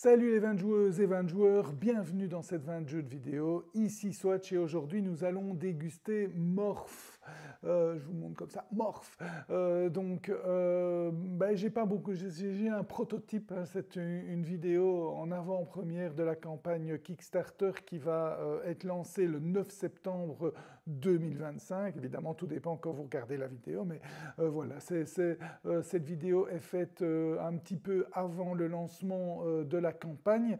Salut les 20 joueuses et 20 joueurs, bienvenue dans cette 20 jeux de vidéo. Ici Swatch et aujourd'hui nous allons déguster Morph. Je vous montre comme ça, Morph. J'ai pas beaucoup, j'ai un prototype, hein, c'est une vidéo en avant-première de la campagne Kickstarter qui va être lancée le 9 septembre 2025. Évidemment, tout dépend quand vous regardez la vidéo, mais voilà, cette vidéo est faite un petit peu avant le lancement de la campagne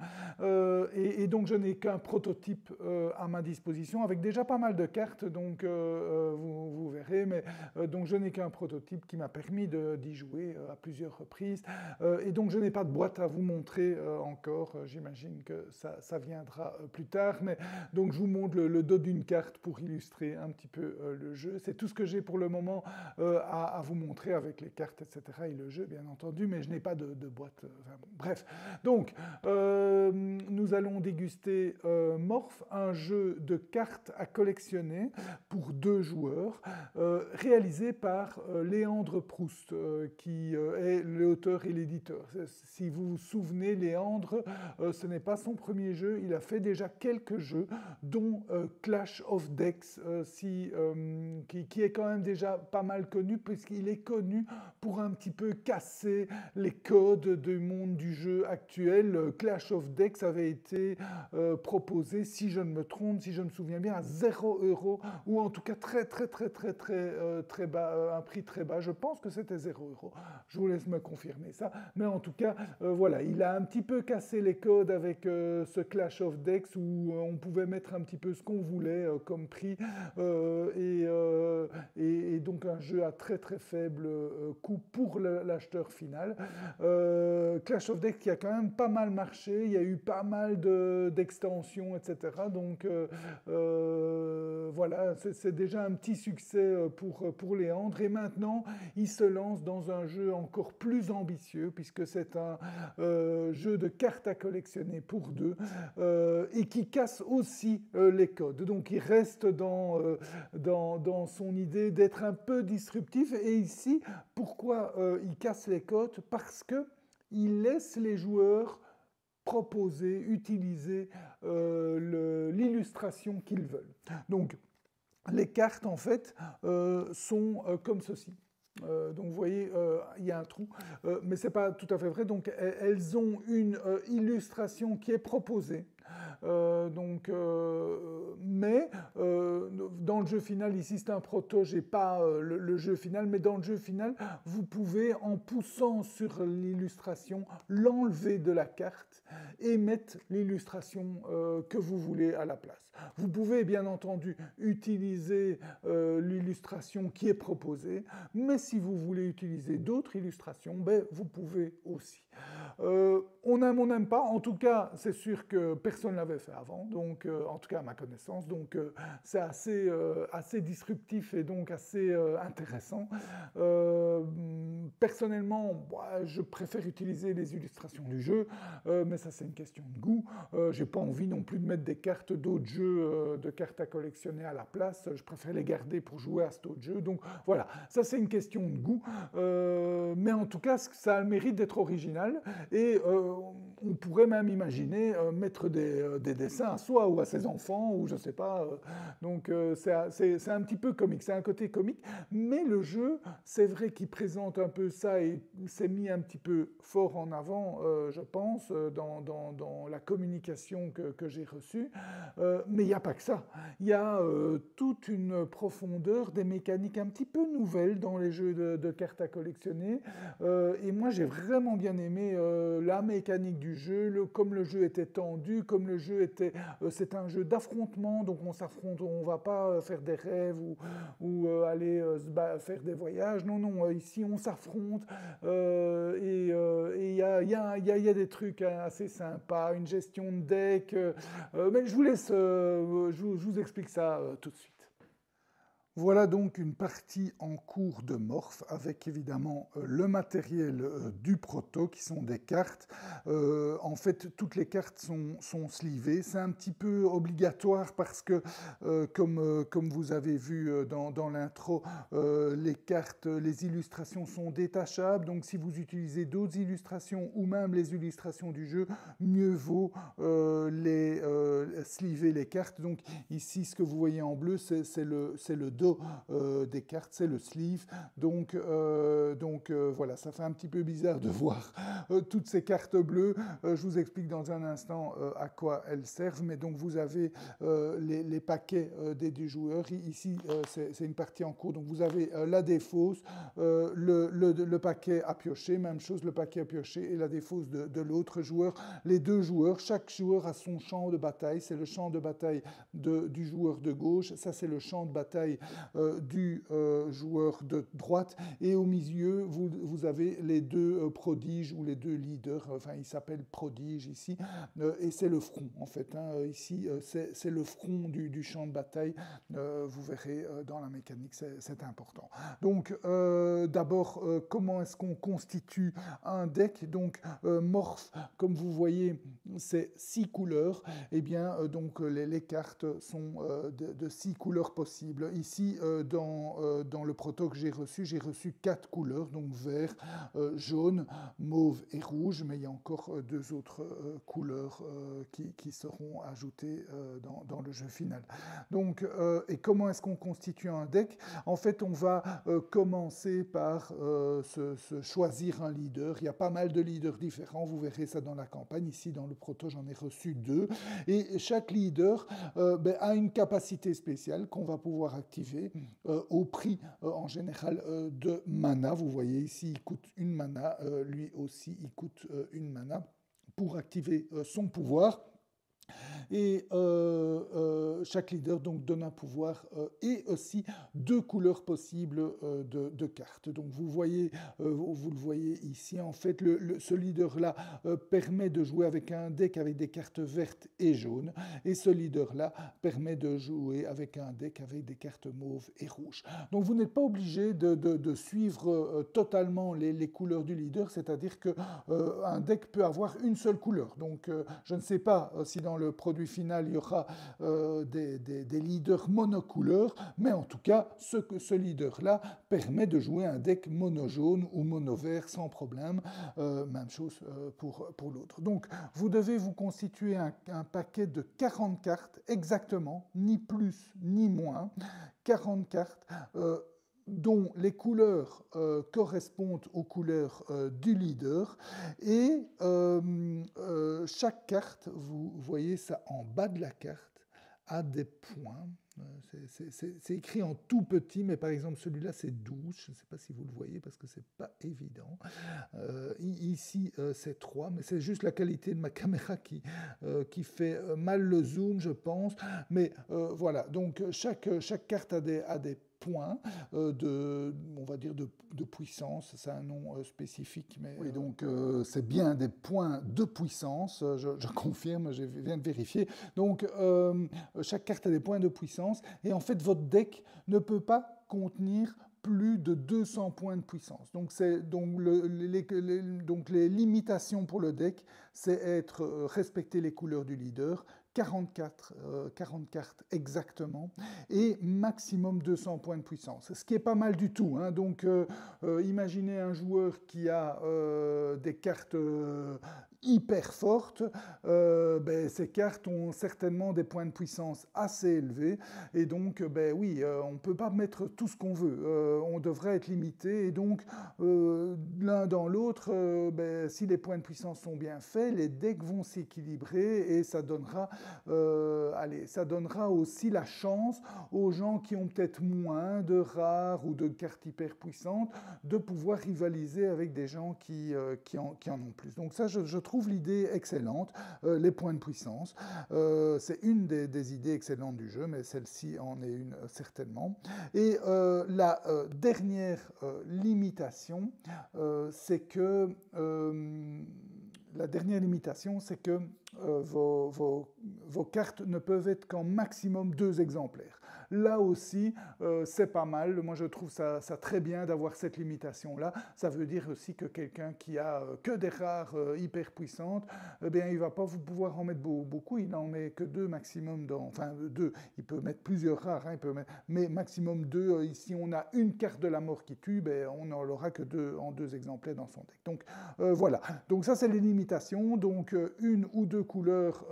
et donc je n'ai qu'un prototype à ma disposition avec déjà pas mal de cartes, donc vous verrez, mais donc je n'ai qu'un prototype qui m'a permis d'y jouer à plusieurs reprises et donc je n'ai pas de boîte à vous montrer encore, j'imagine que ça viendra plus tard, mais donc je vous montre le dos d'une carte pour illustrer un petit peu le jeu. C'est tout ce que j'ai pour le moment à vous montrer avec les cartes, etc. et le jeu, bien entendu, mais je n'ai pas de boîte. Bref, donc nous allons déguster Morph, un jeu de cartes à collectionner pour 2 joueurs, réalisé par Léandre Proust, qui est l'auteur et l'éditeur. Si vous vous souvenez, Léandre, ce n'est pas son premier jeu, il a fait déjà quelques jeux, dont Clash of Decks, qui est quand même déjà pas mal connu, puisqu'il est connu pour un petit peu casser les codes du monde du jeu actuel. Clash of Decks avait été proposé, si je ne me trompe, si je me souviens bien, à 0 €, ou en tout cas très bas, un prix très bas. Je pense que c'était 0 €. Je vous laisse me confirmer ça. Mais en tout cas, voilà, il a un petit peu cassé les codes avec ce Clash of Decks où on pouvait mettre un petit peu ce qu'on voulait comme prix et donc un jeu à très faible coût pour l'acheteur final. Clash of Decks qui a quand même pas mal marché, il y a eu pas mal d'extensions, etc. Donc voilà, c'est déjà un petit succès pour Léandre. Et maintenant, il se lance dans un jeu encore plus ambitieux, puisque c'est un jeu de cartes à collectionner pour 2, et qui casse aussi les codes. Donc il reste dans son idée d'être un peu disruptif. Et ici, pourquoi il casse les codes? Parce que il laisse les joueurs proposer, utiliser l'illustration qu'ils veulent. Donc, les cartes, en fait, sont comme ceci. Donc vous voyez, il y a un trou, mais ce n'est pas tout à fait vrai. Donc elles ont une illustration qui est proposée. Mais dans le jeu final, ici c'est un proto, j'ai pas le jeu final, mais dans le jeu final, vous pouvez, en poussant sur l'illustration, l'enlever de la carte et mettre l'illustration que vous voulez à la place. Vous pouvez bien entendu utiliser l'illustration qui est proposée, mais si vous voulez utiliser d'autres illustrations, ben, vous pouvez aussi. On aime, on n'aime pas. En tout cas, c'est sûr que personne ne l'avait fait avant, donc en tout cas à ma connaissance. Donc c'est assez disruptif et donc assez intéressant. Personnellement, je préfère utiliser les illustrations du jeu, mais ça c'est une question de goût. J'ai pas envie non plus de mettre des cartes d'autres jeux, de cartes à collectionner à la place. Je préfère les garder pour jouer à cet autre jeu. Donc voilà, ça c'est une question de goût. Mais en tout cas, ça a le mérite d'être original. Et on pourrait même imaginer mettre des dessins à soi ou à ses enfants, ou je ne sais pas. Donc c'est un petit peu comique, c'est un côté comique. Mais le jeu, c'est vrai qu'il présente un peu ça et s'est mis un petit peu fort en avant, je pense, dans la communication que j'ai reçue. Mais il n'y a pas que ça. Il y a toute une profondeur, des mécaniques un petit peu nouvelles dans les jeux de cartes à collectionner. Et moi, j'ai vraiment bien aimé la mécanique du jeu, comme le jeu était tendu, comme le jeu était... c'est un jeu d'affrontement, donc on s'affronte, on ne va pas faire des rêves ou aller faire des voyages. Non, non, ici on s'affronte et il y a des trucs assez sympas, une gestion de deck. Mais je vous laisse, je vous explique ça tout de suite. Voilà donc une partie en cours de Morph avec évidemment le matériel du proto qui sont des cartes. En fait, toutes les cartes sont slivées. C'est un petit peu obligatoire parce que, comme vous avez vu dans l'intro, les cartes, les illustrations sont détachables. Donc si vous utilisez d'autres illustrations ou même les illustrations du jeu, mieux vaut sliver les cartes. Donc ici, ce que vous voyez en bleu, c'est le dos des cartes, c'est le sleeve. Donc voilà, ça fait un petit peu bizarre de voir toutes ces cartes bleues. Je vous explique dans un instant à quoi elles servent. Mais donc vous avez les paquets des joueurs. Ici, c'est une partie en cours. Donc vous avez la défausse, le paquet à piocher, même chose, le paquet à piocher et la défausse de l'autre joueur. Les deux joueurs, chaque joueur a son champ de bataille. C'est le champ de bataille du joueur de gauche. Ça, c'est le champ de bataille du joueur de droite. Et au milieu, vous avez les deux prodiges ou les deux leaders. Enfin, ils s'appellent prodiges ici. Et c'est le front, en fait. Hein. Ici, c'est le front du champ de bataille. Vous verrez dans la mécanique, c'est important. Donc, d'abord, comment est-ce qu'on constitue un deck? Donc, Morph, comme vous voyez, c'est 6 couleurs. Eh bien, donc, les cartes sont de 6 couleurs possibles. Ici, dans le proto que j'ai reçu 4 couleurs, donc vert, jaune, mauve et rouge, mais il y a encore 2 autres couleurs qui seront ajoutées dans le jeu final. Donc, et comment est-ce qu'on constitue un deck? En fait, on va commencer par choisir un leader. Il y a pas mal de leaders différents, vous verrez ça dans la campagne. Ici, dans le proto, j'en ai reçu 2. Et chaque leader a une capacité spéciale qu'on va pouvoir activer au prix en général de mana. Vous voyez ici, il coûte une mana, lui aussi, il coûte une mana pour activer son pouvoir. Et chaque leader donc donne un pouvoir et aussi 2 couleurs possibles de cartes. Donc vous le voyez ici, en fait, ce leader-là permet de jouer avec un deck avec des cartes vertes et jaunes, et ce leader-là permet de jouer avec un deck avec des cartes mauves et rouges. Donc vous n'êtes pas obligé de suivre totalement les couleurs du leader, c'est-à-dire qu'un deck peut avoir une seule couleur. Donc je ne sais pas si dans le produit final il y aura des leaders monocouleurs, mais en tout cas ce leader-là permet de jouer un deck mono-jaune ou mono-vert sans problème. Même chose pour l'autre. Donc vous devez vous constituer un paquet de 40 cartes exactement, ni plus ni moins, 40 cartes dont les couleurs correspondent aux couleurs du leader. Et chaque carte, vous voyez ça en bas de la carte, a des points. C'est écrit en tout petit, mais par exemple celui-là c'est 12, je ne sais pas si vous le voyez parce que c'est pas évident. Ici c'est 3, mais c'est juste la qualité de ma caméra qui fait mal le zoom, je pense. Mais voilà, donc chaque carte a des points on va dire de puissance, c'est un nom spécifique, mais oui, donc c'est bien des points de puissance, je confirme, je viens de vérifier. Donc chaque carte a des points de puissance, et en fait votre deck ne peut pas contenir plus de 200 points de puissance. Donc les limitations pour le deck, c'est respecter les couleurs du leader, 40 cartes exactement, et maximum 200 points de puissance, ce qui est pas mal du tout. Hein. Donc imaginez un joueur qui a des cartes hyper fortes, ces cartes ont certainement des points de puissance assez élevés, et donc oui, on ne peut pas mettre tout ce qu'on veut, on devrait être limité, et donc l'un dans l'autre, si les points de puissance sont bien faits, les decks vont s'équilibrer, et ça donnera aussi la chance aux gens qui ont peut-être moins de rares ou de cartes hyper puissantes de pouvoir rivaliser avec des gens qui en ont plus. Donc ça, je trouve l'idée excellente, les points de puissance. C'est une des idées excellentes du jeu, mais celle-ci en est une certainement. Et la dernière limitation, c'est que vos cartes ne peuvent être qu'en maximum 2 exemplaires. Là aussi, c'est pas mal. Moi, je trouve ça très bien d'avoir cette limitation-là. Ça veut dire aussi que quelqu'un qui a que des rares hyper puissantes, eh bien, il ne va pas pouvoir en mettre beaucoup. Il n'en met que 2 maximum. Enfin, 2. Il peut mettre plusieurs rares, hein, mais maximum 2. Ici, on a une carte de la mort qui tue, ben, on n'en aura que 2 en 2 exemplaires dans son deck. Donc, voilà. Donc, ça, c'est les limitations. Donc, une ou deux couleurs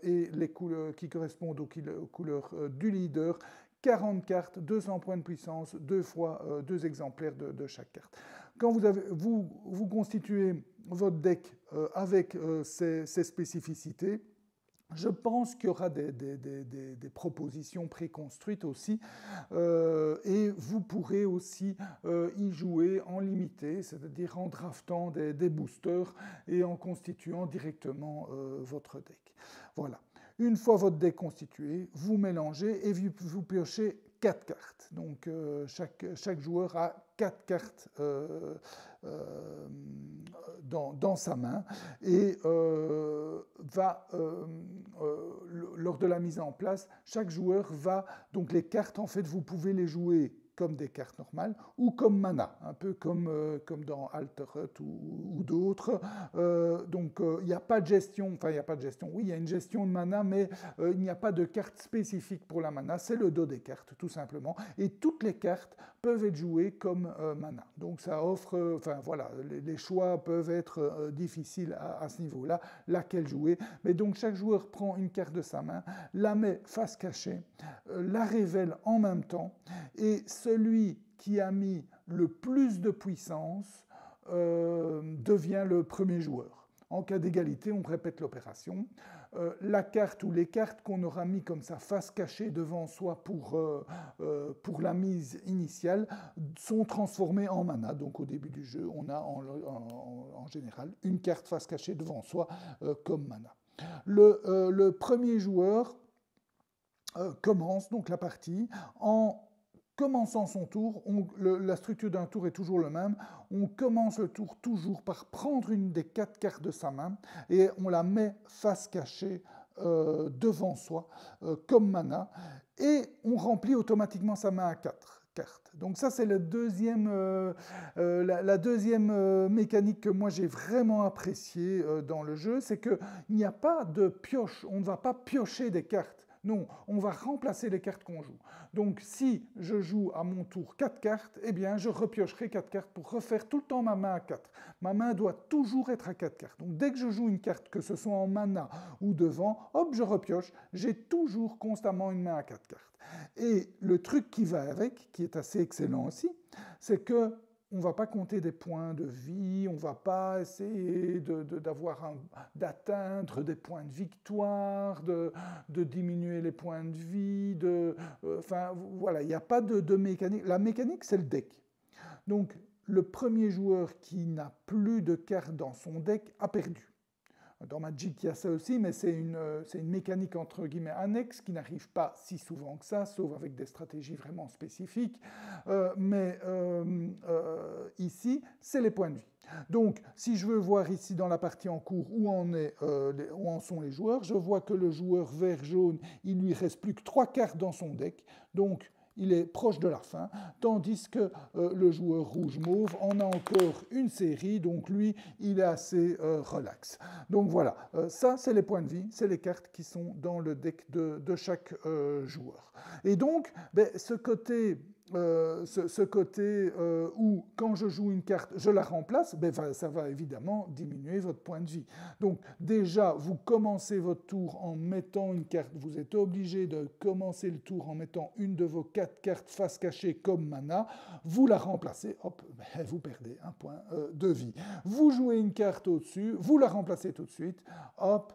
et les couleurs qui correspondent aux couleurs du leader. 40 cartes, 200 points de puissance, 2 fois 2 exemplaires de chaque carte. Quand vous constituez votre deck avec ces spécificités, je pense qu'il y aura des propositions préconstruites aussi, et vous pourrez aussi y jouer en limité, c'est-à-dire en draftant des boosters et en constituant directement votre deck. Voilà. Une fois votre deck constitué, vous mélangez et vous piochez 4 cartes. Donc chaque joueur a 4 cartes dans sa main et lors de la mise en place, chaque joueur va, donc les cartes en fait vous pouvez les jouer comme des cartes normales, ou comme mana, un peu comme dans Altered ou d'autres. Donc il n'y a pas de gestion, enfin il n'y a pas de gestion, oui il y a une gestion de mana, mais il n'y a pas de carte spécifique pour la mana, c'est le dos des cartes tout simplement, et toutes les cartes peuvent être jouées comme mana. Donc ça offre, enfin voilà, les choix peuvent être difficiles à ce niveau-là, laquelle jouer, mais donc chaque joueur prend une carte de sa main, la met face cachée, la révèle en même temps, et celui qui a mis le plus de puissance devient le premier joueur. En cas d'égalité, on répète l'opération. La carte ou les cartes qu'on aura mis comme ça face cachée devant soi pour la mise initiale sont transformées en mana. Donc au début du jeu, on a en général une carte face cachée devant soi comme mana. Le premier joueur commence donc la partie en commençant son tour. La structure d'un tour est toujours le même. On commence le tour toujours par prendre une des 4 cartes de sa main et on la met face cachée devant soi comme mana et on remplit automatiquement sa main à 4 cartes. Donc ça c'est la deuxième mécanique que moi j'ai vraiment appréciée dans le jeu, c'est qu'il n'y a pas de pioche, on ne va pas piocher des cartes. Non, on va remplacer les cartes qu'on joue. Donc si je joue à mon tour 4 cartes, eh bien je repiocherai 4 cartes pour refaire tout le temps ma main à 4. Ma main doit toujours être à 4 cartes. Donc dès que je joue une carte, que ce soit en mana ou devant, hop, je repioche. J'ai toujours constamment une main à 4 cartes. Et le truc qui va avec, qui est assez excellent aussi, c'est que on ne va pas compter des points de vie, on ne va pas essayer d'atteindre des points de victoire, de diminuer les points de vie, enfin voilà, il n'y a pas de mécanique. La mécanique, c'est le deck. Donc le premier joueur qui n'a plus de cartes dans son deck a perdu. Dans Magic, il y a ça aussi, mais c'est une mécanique entre guillemets annexe qui n'arrive pas si souvent que ça, sauf avec des stratégies vraiment spécifiques. Ici, c'est les points de vie. Donc, si je veux voir ici dans la partie en cours où en sont les joueurs, je vois que le joueur vert-jaune, il lui reste plus que 3 cartes dans son deck. Donc, il est proche de la fin, tandis que le joueur rouge-mauve en a encore une série, donc lui, il est assez relax. Donc voilà, ça c'est les points de vie, c'est les cartes qui sont dans le deck de chaque joueur. Et donc, ce côté où, quand je joue une carte, je la remplace, ça va évidemment diminuer votre point de vie. Donc déjà, vous commencez votre tour en mettant une carte, vous êtes obligé de commencer le tour en mettant une de vos 4 cartes face cachée comme mana, vous la remplacez, hop, vous perdez un point de vie. Vous jouez une carte au-dessus, vous la remplacez tout de suite, hop,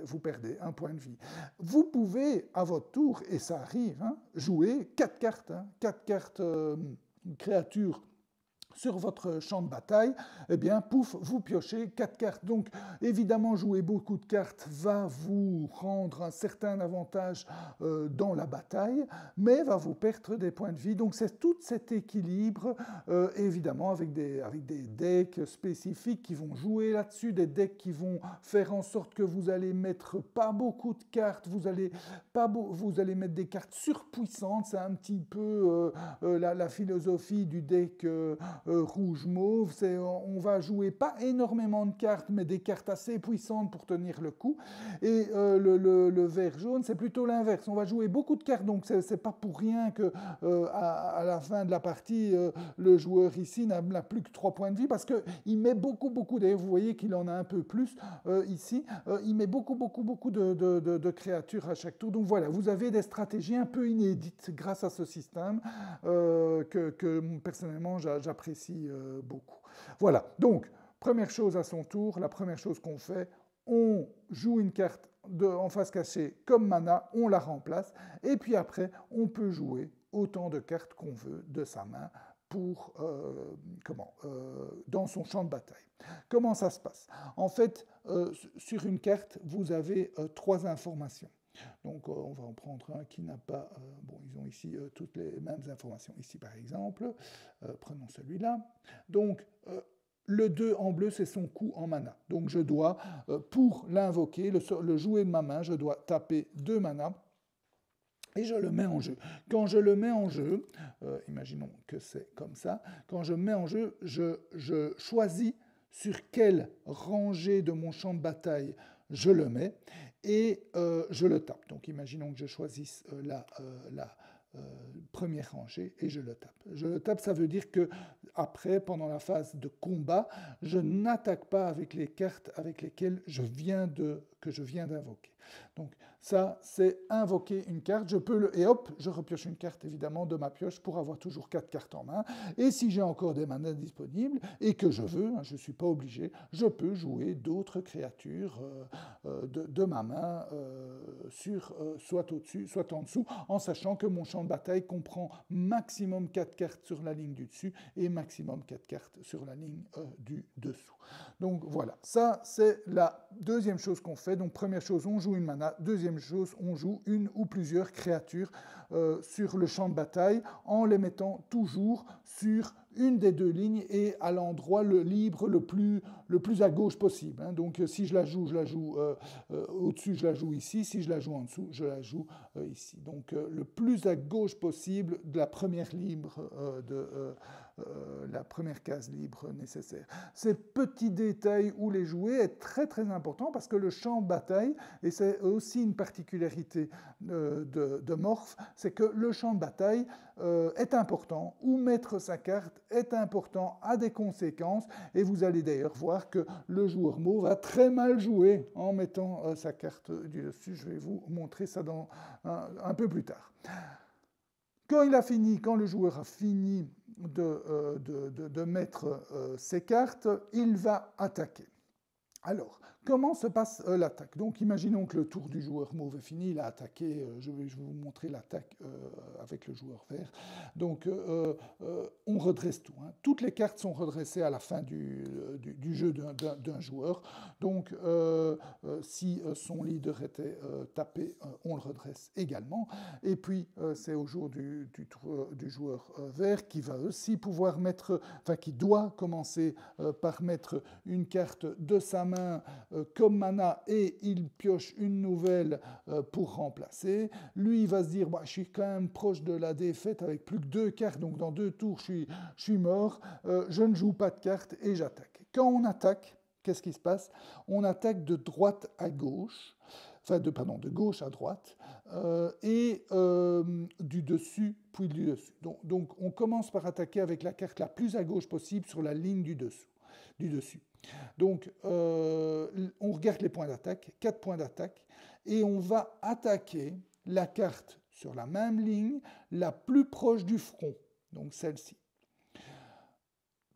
vous perdez un point de vie. Vous pouvez, à votre tour, et ça arrive, jouer 4 cartes, 4 cartes créatures sur votre champ de bataille, eh bien, pouf, vous piochez 4 cartes. Donc, évidemment, jouer beaucoup de cartes va vous rendre un certain avantage dans la bataille, mais va vous perdre des points de vie. Donc, c'est tout cet équilibre, évidemment, avec des decks spécifiques qui vont jouer là-dessus, des decks qui vont faire en sorte que vous allez mettre pas beaucoup de cartes, vous allez mettre des cartes surpuissantes. C'est un petit peu la philosophie du deck rouge-mauve, on va jouer pas énormément de cartes, mais des cartes assez puissantes pour tenir le coup. Et le vert-jaune, c'est plutôt l'inverse. On va jouer beaucoup de cartes, donc c'est pas pour rien que à la fin de la partie, le joueur ici n'a plus que 3 points de vie, parce qu'il met beaucoup, d'ailleurs vous voyez qu'il en a un peu plus ici, il met beaucoup de créatures à chaque tour. Donc voilà, vous avez des stratégies un peu inédites grâce à ce système que personnellement j'apprécie beaucoup. Voilà, donc, première chose à son tour, la première chose qu'on fait, on joue une carte en face cachée comme mana, on la remplace, et puis après, on peut jouer autant de cartes qu'on veut de sa main pour, dans son champ de bataille. Comment ça se passe? En fait, sur une carte, vous avez 3 informations. Donc, on va en prendre un qui n'a pas... bon, ils ont ici toutes les mêmes informations. Ici, par exemple, prenons celui-là. Donc, le 2 en bleu, c'est son coût en mana. Donc, je dois, pour l'invoquer, le jouer de ma main, je dois taper 2 mana et je le mets en jeu. Quand je le mets en jeu, imaginons que c'est comme ça, quand je mets en jeu, je choisis sur quelle rangée de mon champ de bataille je le mets, et je le tape. Donc imaginons que je choisisse la première rangée, et je le tape. Je le tape, ça veut dire que après, pendant la phase de combat, je n'attaque pas avec les cartes avec lesquelles que je viens d'invoquer. Donc ça, c'est invoquer une carte. Et hop, je repioche une carte évidemment de ma pioche pour avoir toujours 4 cartes en main. Et si j'ai encore des manas disponibles et que je veux, je ne suis pas obligé, je peux jouer d'autres créatures de ma main soit au-dessus, soit en dessous, en sachant que mon champ de bataille comprend maximum 4 cartes sur la ligne du dessus et maximum 4 cartes sur la ligne du dessous. Donc voilà, ça c'est la deuxième chose qu'on fait. Donc première chose, on joue une mana. Deuxième chose, on joue une ou plusieurs créatures sur le champ de bataille en les mettant toujours sur une des 2 lignes et à l'endroit libre le plus à gauche possible. Donc si je la joue au-dessus, je la joue ici. Si je la joue en dessous, je la joue ici. Donc le plus à gauche possible de la première la première case libre nécessaire. Ces petits détails où les jouer est très très important, parce que le champ de bataille, et c'est aussi une particularité de Morph, c'est que le champ de bataille est important, où mettre sa carte est important, a des conséquences, et vous allez d'ailleurs voir que le joueur mauve va très mal jouer en mettant sa carte du dessus. Je vais vous montrer ça un peu plus tard. Quand le joueur a fini de mettre ses cartes, il va attaquer. Alors, comment se passe l'attaque? Donc, imaginons que le tour du joueur mauve est fini, il a attaqué, je vais vous montrer l'attaque avec le joueur vert. Donc, on redresse tout. Toutes les cartes sont redressées à la fin du jeu d'un joueur. Donc, si son leader était tapé, on le redresse également. Et puis, c'est au jour du joueur vert qui va aussi pouvoir qui doit commencer par mettre une carte de sa main comme mana, et il pioche une nouvelle pour remplacer. Lui, il va se dire, je suis quand même proche de la défaite avec plus que 2 cartes, donc dans 2 tours, je suis mort, je ne joue pas de cartes et j'attaque. Quand on attaque, qu'est-ce qui se passe? On attaque de droite à gauche, de gauche à droite, et du dessus, puis du dessus. Donc, on commence par attaquer avec la carte la plus à gauche possible sur la ligne du dessus. Donc, on regarde les points d'attaque, 4 points d'attaque, et on va attaquer la carte sur la même ligne, la plus proche du front, donc celle-ci.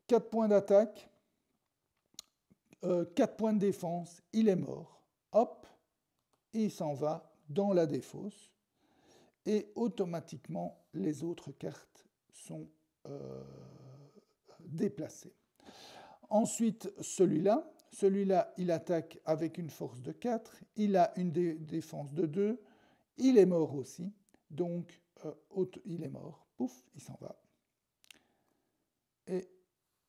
4 points d'attaque, 4 points de défense, il est mort. Hop, il s'en va dans la défausse, et automatiquement, les autres cartes sont déplacer. Ensuite, celui-là, il attaque avec une force de 4, il a une défense de 2, il est mort aussi, donc il est mort, pouf, il s'en va. Et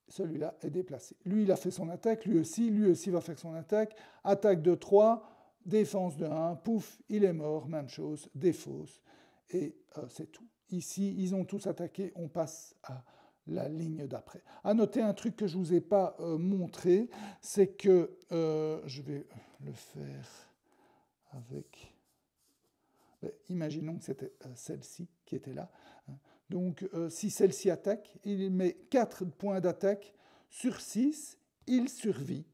celui-là est déplacé. Lui, il a fait son attaque, lui aussi va faire son attaque, attaque de 3, défense de 1, pouf, il est mort, même chose, défausse, et c'est tout. Ici, ils ont tous attaqué, on passe à la ligne d'après. À noter un truc que je ne vous ai pas montré, c'est que, je vais le faire avec... imaginons que c'était celle-ci qui était là. Donc, si celle-ci attaque, il met 4 points d'attaque sur 6, il survit,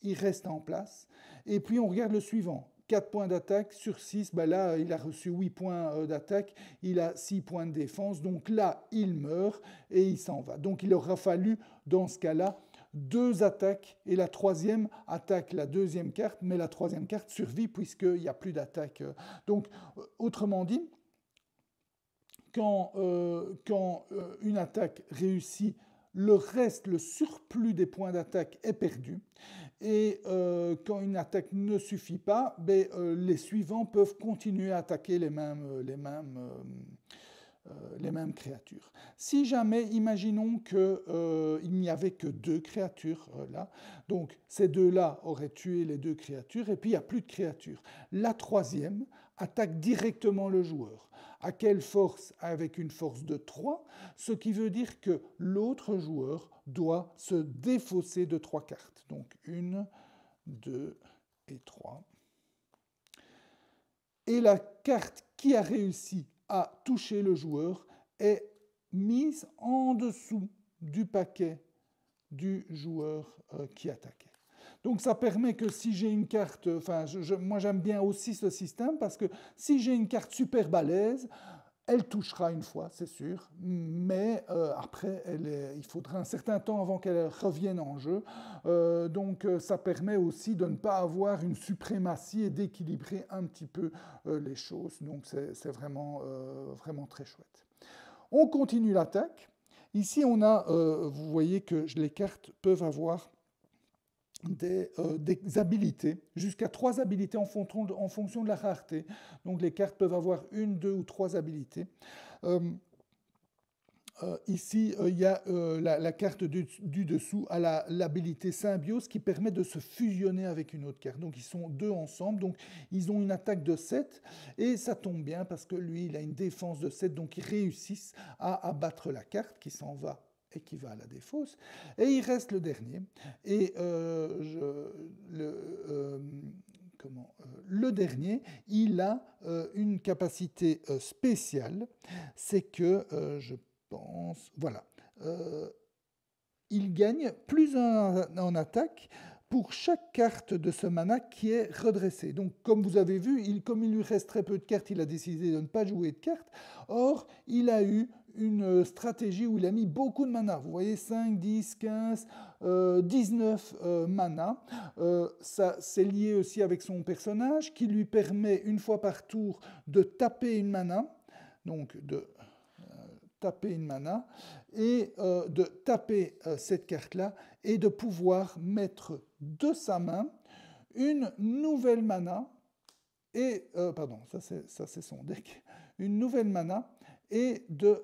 il reste en place. Et puis, on regarde le suivant. 4 points d'attaque sur 6, ben là, il a reçu 8 points d'attaque, il a 6 points de défense, donc là, il meurt et il s'en va. Donc, il aura fallu, dans ce cas-là, 2 attaques, et la troisième attaque la deuxième carte, mais la troisième carte survit puisqu'il n'y a plus d'attaque. Donc, autrement dit, quand une attaque réussit, le reste, le surplus des points d'attaque est perdu. Et quand une attaque ne suffit pas, les suivants peuvent continuer à attaquer les mêmes créatures. Si jamais, imaginons qu'il n'y avait que 2 créatures là, donc ces 2-là auraient tué les 2 créatures, et puis il n'y a plus de créatures. La troisième attaque directement le joueur. À quelle force? Avec une force de 3, ce qui veut dire que l'autre joueur doit se défausser de 3 cartes. Donc 1, 2 et 3. Et la carte qui a réussi à toucher le joueur est mise en dessous du paquet du joueur qui attaquait. Donc ça permet que si j'ai une carte, moi j'aime bien aussi ce système parce que si j'ai une carte super balèze, elle touchera une fois, c'est sûr, mais après, il faudra un certain temps avant qu'elle revienne en jeu. Donc ça permet aussi de ne pas avoir une suprématie et d'équilibrer un petit peu les choses. Donc c'est vraiment, vraiment très chouette. On continue l'attaque. Ici, on a, vous voyez que les cartes peuvent avoir des habilités, jusqu'à 3 habilités en fonction de la rareté. Donc les cartes peuvent avoir 1, 2 ou 3 habilités. Ici, il y a la carte du dessous à l'habilité symbiose qui permet de se fusionner avec une autre carte. Donc ils sont 2 ensemble, donc ils ont une attaque de 7, et ça tombe bien parce que lui, il a une défense de 7, donc ils réussissent à abattre la carte qui s'en va et qui va à la défausse, et il reste le dernier. Et le dernier, il a une capacité spéciale, c'est que, je pense, voilà, il gagne plus en attaque pour chaque carte de ce mana qui est redressée. Donc, comme vous avez vu, comme il lui reste très peu de cartes, il a décidé de ne pas jouer de cartes. Or, il a eu une stratégie où il a mis beaucoup de mana. Vous voyez, 5, 10, 15, 19 mana. Ça, c'est lié aussi avec son personnage qui lui permet, une fois par tour, de taper une mana. Donc, de taper une mana et de taper cette carte-là et de pouvoir mettre de sa main une nouvelle mana et, pardon, ça c'est son deck, une nouvelle mana et de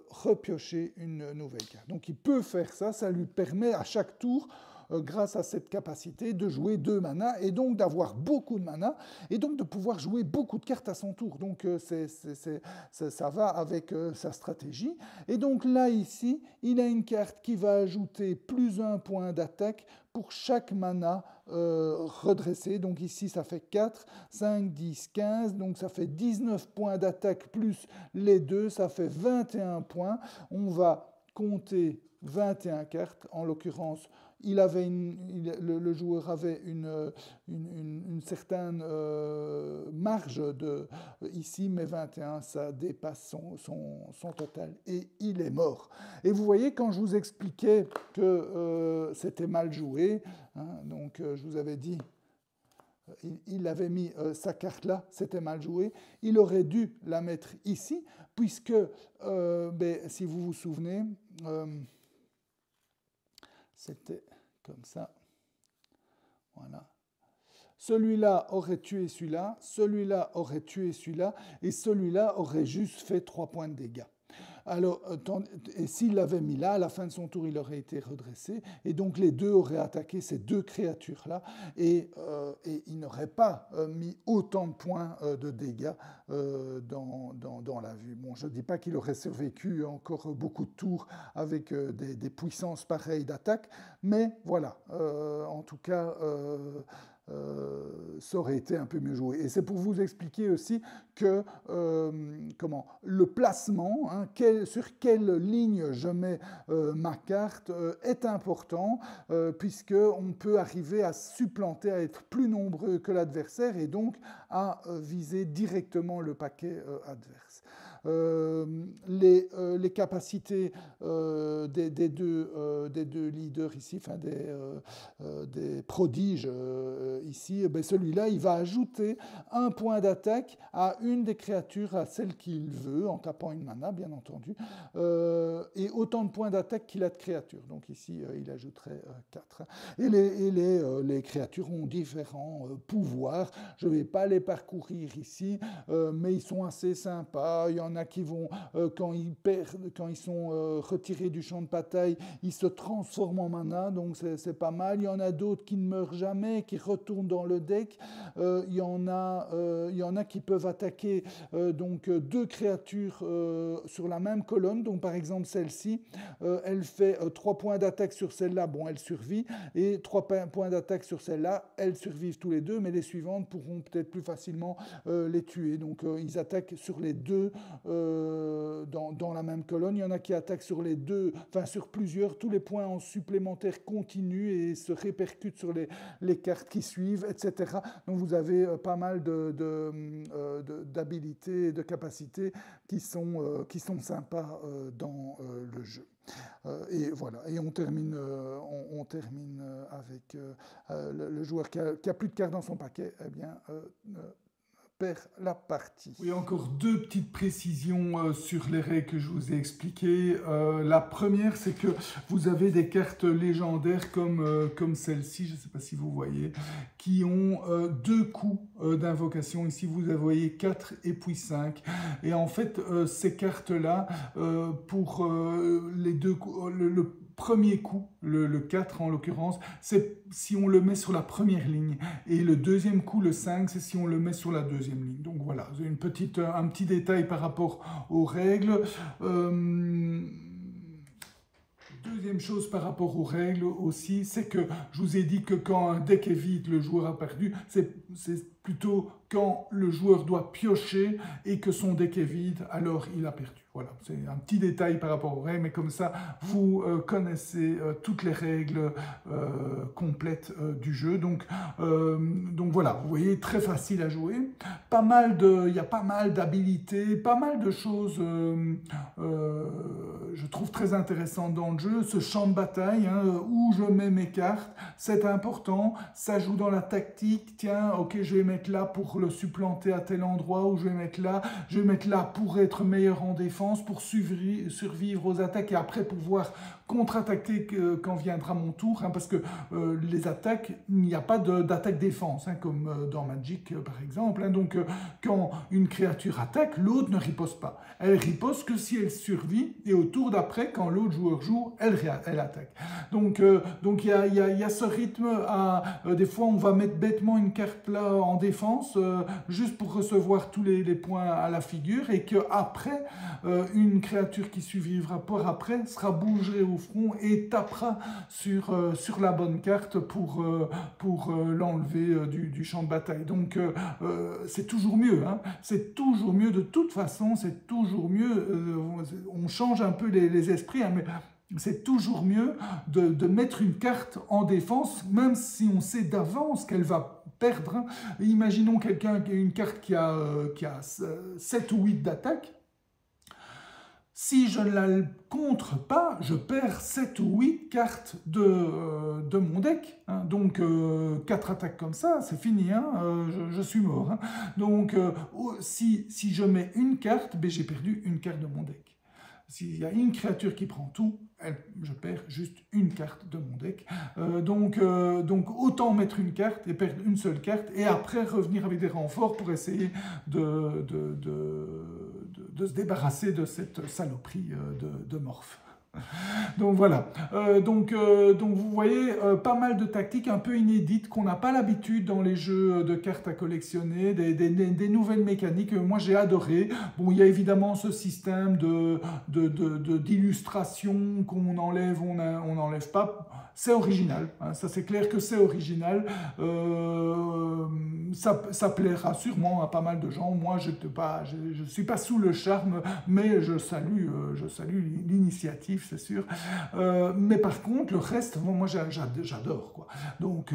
repiocher une nouvelle carte. Donc il peut faire ça, ça lui permet à chaque tour, grâce à cette capacité, de jouer 2 manas et donc d'avoir beaucoup de mana et donc de pouvoir jouer beaucoup de cartes à son tour. Donc ça va avec sa stratégie. Et donc là, ici, il a une carte qui va ajouter plus 1 point d'attaque pour chaque mana redressé. Donc ici, ça fait 4, 5, 10, 15. Donc ça fait 19 points d'attaque plus les 2, ça fait 21 points. On va compter 21 cartes. En l'occurrence, le joueur avait une certaine marge ici, mais 21, ça dépasse son total et il est mort. Et vous voyez, quand je vous expliquais que c'était mal joué, hein, donc je vous avais dit, il avait mis sa carte là, c'était mal joué, il aurait dû la mettre ici, puisque, si vous vous souvenez, c'était comme ça. Voilà. Celui-là aurait tué celui-là, celui-là aurait tué celui-là, et celui-là aurait juste fait 3 points de dégâts. Alors, et s'il l'avait mis là, à la fin de son tour, il aurait été redressé, et donc les deux auraient attaqué ces deux créatures-là, et il n'aurait pas mis autant de points de dégâts dans la vue. Bon, je ne dis pas qu'il aurait survécu encore beaucoup de tours avec des puissances pareilles d'attaque, mais voilà, en tout cas... ça aurait été un peu mieux joué. Et c'est pour vous expliquer aussi que le placement, hein, sur quelle ligne je mets ma carte, est important, puisqu'on peut arriver à supplanter, à être plus nombreux que l'adversaire et donc à viser directement le paquet adverse. Les capacités des deux leaders ici, enfin des prodiges ici, ben celui-là, il va ajouter un point d'attaque à une des créatures, à celle qu'il veut, en tapant une mana, bien entendu, et autant de points d'attaque qu'il a de créatures. Donc ici, il ajouterait 4. Et les créatures ont différents pouvoirs. Je ne vais pas les parcourir ici, mais ils sont assez sympas. Il y en a qui vont, quand ils sont retirés du champ de bataille, ils se transforment en mana, donc c'est pas mal. Il y en a d'autres qui ne meurent jamais, qui retournent dans le deck. Il y en a qui peuvent attaquer donc deux créatures sur la même colonne. Donc par exemple celle-ci, elle fait 3 points d'attaque sur celle-là, bon elle survit, et 3 points d'attaque sur celle-là, elles survivent tous les deux, mais les suivantes pourront peut-être plus facilement les tuer. Donc ils attaquent sur les deux dans la même colonne. Il y en a qui attaquent sur les deux, enfin sur plusieurs, tous les points en supplémentaire continuent et se répercutent sur les cartes qui suivent, etc. Donc vous avez pas mal d'habilités et de capacités qui sont sympas dans le jeu. Et voilà, et on termine avec le joueur qui a plus de cartes dans son paquet, eh bien, perd la partie. Oui, encore 2 petites précisions sur les règles que je vous ai expliquées. La première, c'est que vous avez des cartes légendaires comme celle-ci, je ne sais pas si vous voyez, qui ont 2 coups d'invocation. Ici, vous voyez 4 et puis 5. Et en fait, ces cartes-là, pour les deux coups, le premier coup, le 4 en l'occurrence, c'est si on le met sur la première ligne. Et le deuxième coup, le 5, c'est si on le met sur la deuxième ligne. Donc voilà, c'est un petit détail par rapport aux règles. Deuxième chose par rapport aux règles aussi, c'est que je vous ai dit que quand un deck est vide, le joueur a perdu. C'est plutôt quand le joueur doit piocher et que son deck est vide, alors il a perdu. Voilà, c'est un petit détail par rapport aux règles, mais comme ça, vous connaissez toutes les règles complètes du jeu. Donc voilà, vous voyez, très facile à jouer. Il y a pas mal d'habilités, pas mal de choses, je trouve très intéressantes dans le jeu. Ce champ de bataille, hein, où je mets mes cartes, c'est important. Ça joue dans la tactique. Tiens, ok, je vais mettre là pour le supplanter à tel endroit, ou je vais mettre là pour être meilleur en défense, pour survivre aux attaques et après pouvoir contre-attaquer quand viendra mon tour, hein, parce que les attaques, il n'y a pas d'attaque-défense, hein, comme dans Magic par exemple, hein, donc quand une créature attaque, l'autre ne riposte pas. Elle riposte que si elle survit, et au tour d'après, quand l'autre joueur joue, elle attaque. Donc il y a ce rythme, des fois on va mettre bêtement une carte là en défense, juste pour recevoir tous les points à la figure, et qu'après, une créature qui survivra par après sera bougée au front et tapera sur la bonne carte pour l'enlever du champ de bataille. Donc c'est toujours mieux, hein. C'est toujours mieux, de toute façon, c'est toujours mieux. On change un peu les esprits, hein, mais c'est toujours mieux de mettre une carte en défense, même si on sait d'avance qu'elle va perdre, hein. Imaginons quelqu'un qui a une carte qui a 7 ou 8 d'attaque. Si je ne la contre pas, je perds 7 ou 8 cartes de mon deck, hein. Donc 4 attaques comme ça, c'est fini, hein. Je suis mort, hein. Donc si je mets une carte, ben, j'ai perdu une carte de mon deck. S'il y a une créature qui prend tout, je perds juste une carte de mon deck. Donc autant mettre une carte et perdre une seule carte, et après revenir avec des renforts pour essayer de se débarrasser de cette saloperie de morph. Donc voilà, donc vous voyez pas mal de tactiques un peu inédites qu'on n'a pas l'habitude dans les jeux de cartes à collectionner, des nouvelles mécaniques, moi j'ai adoré. Bon, il y a évidemment ce système d'illustration qu'on enlève, on n'enlève pas. C'est original, hein, ça c'est clair que c'est original, ça plaira sûrement à pas mal de gens. Moi je ne suis pas sous le charme, mais je salue l'initiative, c'est sûr. Mais par contre, le reste, moi j'adore, quoi. Donc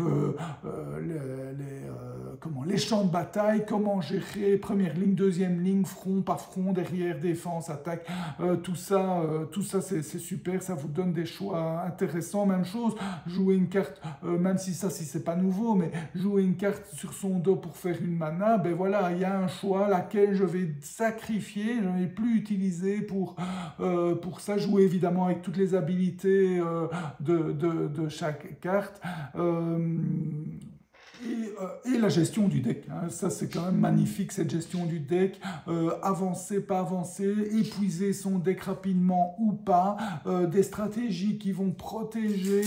les champs de bataille, comment gérer première ligne, deuxième ligne, front par front, derrière, défense, attaque, tout ça c'est super, ça vous donne des choix intéressants. Même chose, jouer une carte, même si c'est pas nouveau, mais jouer une carte sur son dos pour faire une mana, ben voilà, il y a un choix, laquelle je vais sacrifier, je ne vais plus utiliser pour ça. Jouer évidemment avec toutes les habilités de chaque carte. Et la gestion du deck, hein. Ça c'est quand même magnifique, cette gestion du deck, avancer, pas avancer, épuiser son deck rapidement ou pas, des stratégies qui vont protéger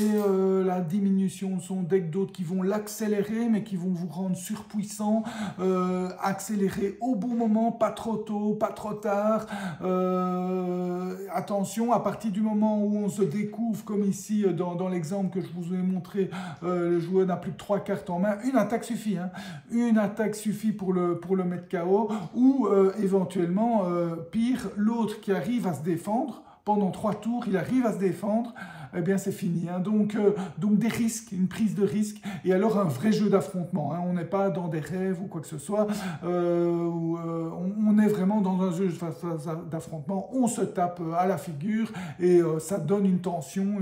la diminution de son deck, d'autres qui vont l'accélérer mais qui vont vous rendre surpuissant, accélérer au bon moment, pas trop tôt, pas trop tard, attention, à partir du moment où on se découvre, comme ici dans l'exemple que je vous ai montré, le joueur n'a plus que 3 cartes en main, une attaque suffit, hein. Une attaque suffit pour le mettre KO, ou éventuellement, pire, l'autre qui arrive à se défendre, pendant 3 tours, il arrive à se défendre, eh bien c'est fini, hein. Donc des risques, une prise de risque, et alors un vrai jeu d'affrontement, hein. On n'est pas dans des rêves ou quoi que ce soit, on est vraiment dans un jeu d'affrontement, on se tape à la figure, et ça donne une tension,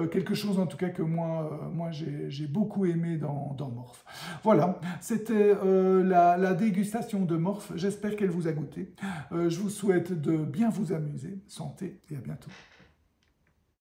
quelque chose en tout cas que moi j'ai beaucoup aimé dans Morph. Voilà, c'était la dégustation de Morph, j'espère qu'elle vous a goûté. Je vous souhaite de bien vous amuser, santé et à bientôt.